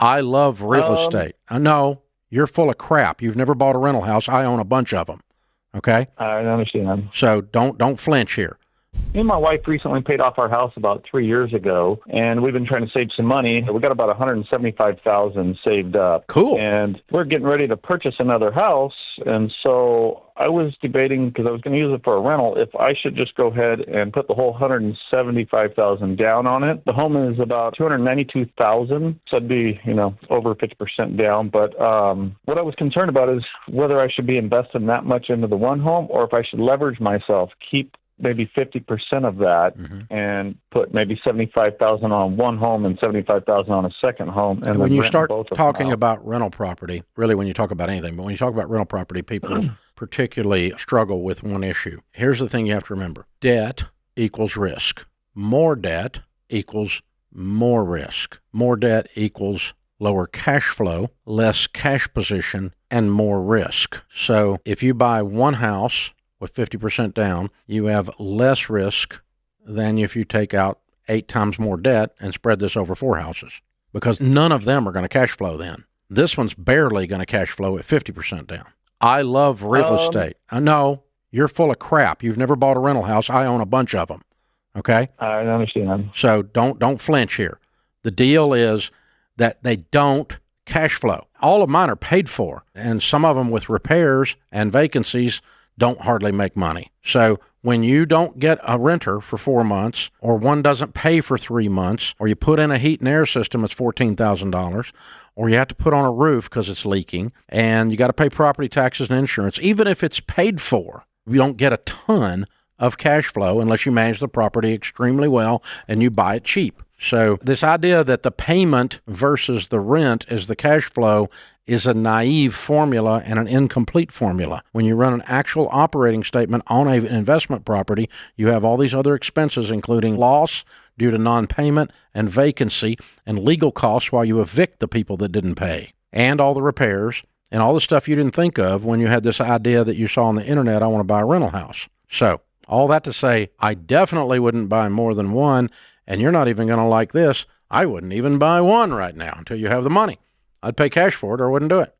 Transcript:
I love real estate. No, you're full of crap. You've never bought a rental house. I own a bunch of them. Okay? I understand. So don't flinch here. Me and my wife recently paid off our house about 3 years ago, and we've been trying to save some money. We got about $175,000 saved up. Cool. And we're getting ready to purchase another house, and so I was debating, because I was going to use it for a rental, if I should just go ahead and put the whole $175,000 down on it. The home is about $292,000, so it'd be, over 50% down. But what I was concerned about is whether I should be investing that much into the one home, or if I should leverage myself, keep maybe 50% of that, and put maybe $75,000 on one home and $75,000 on a second home. And when you start talking about rental property, really when you talk about anything, but when you talk about rental property, people particularly struggle with one issue. Here's the thing you have to remember. Debt equals risk. More debt equals more risk. More debt equals lower cash flow, less cash position, and more risk. So if you buy one house with 50% down, you have less risk than if you take out 8 times more debt and spread this over 4 houses, because none of them are going to cash flow then. This one's barely going to cash flow at 50% down. I love real estate. No, you're full of crap. You've never bought a rental house. I own a bunch of them. Okay? I understand. So don't flinch here. The deal is that they don't cash flow. All of mine are paid for, and some of them with repairs and vacancies don't hardly make money. So when you don't get a renter for 4 months, or one doesn't pay for 3 months, or you put in a heat and air system that's $14,000, or you have to put on a roof because it's leaking, and you got to pay property taxes and insurance, even if it's paid for, you don't get a ton of cash flow unless you manage the property extremely well and you buy it cheap. So this idea that the payment versus the rent is the cash flow is a naive formula and an incomplete formula. When you run an actual operating statement on an investment property, you have all these other expenses, including loss due to non-payment and vacancy and legal costs while you evict the people that didn't pay, and all the repairs and all the stuff you didn't think of when you had this idea that you saw on the internet, I want to buy a rental house. So all that to say, I definitely wouldn't buy more than one, and you're not even going to like this. I wouldn't even buy one right now until you have the money. I'd pay cash for it or I wouldn't do it.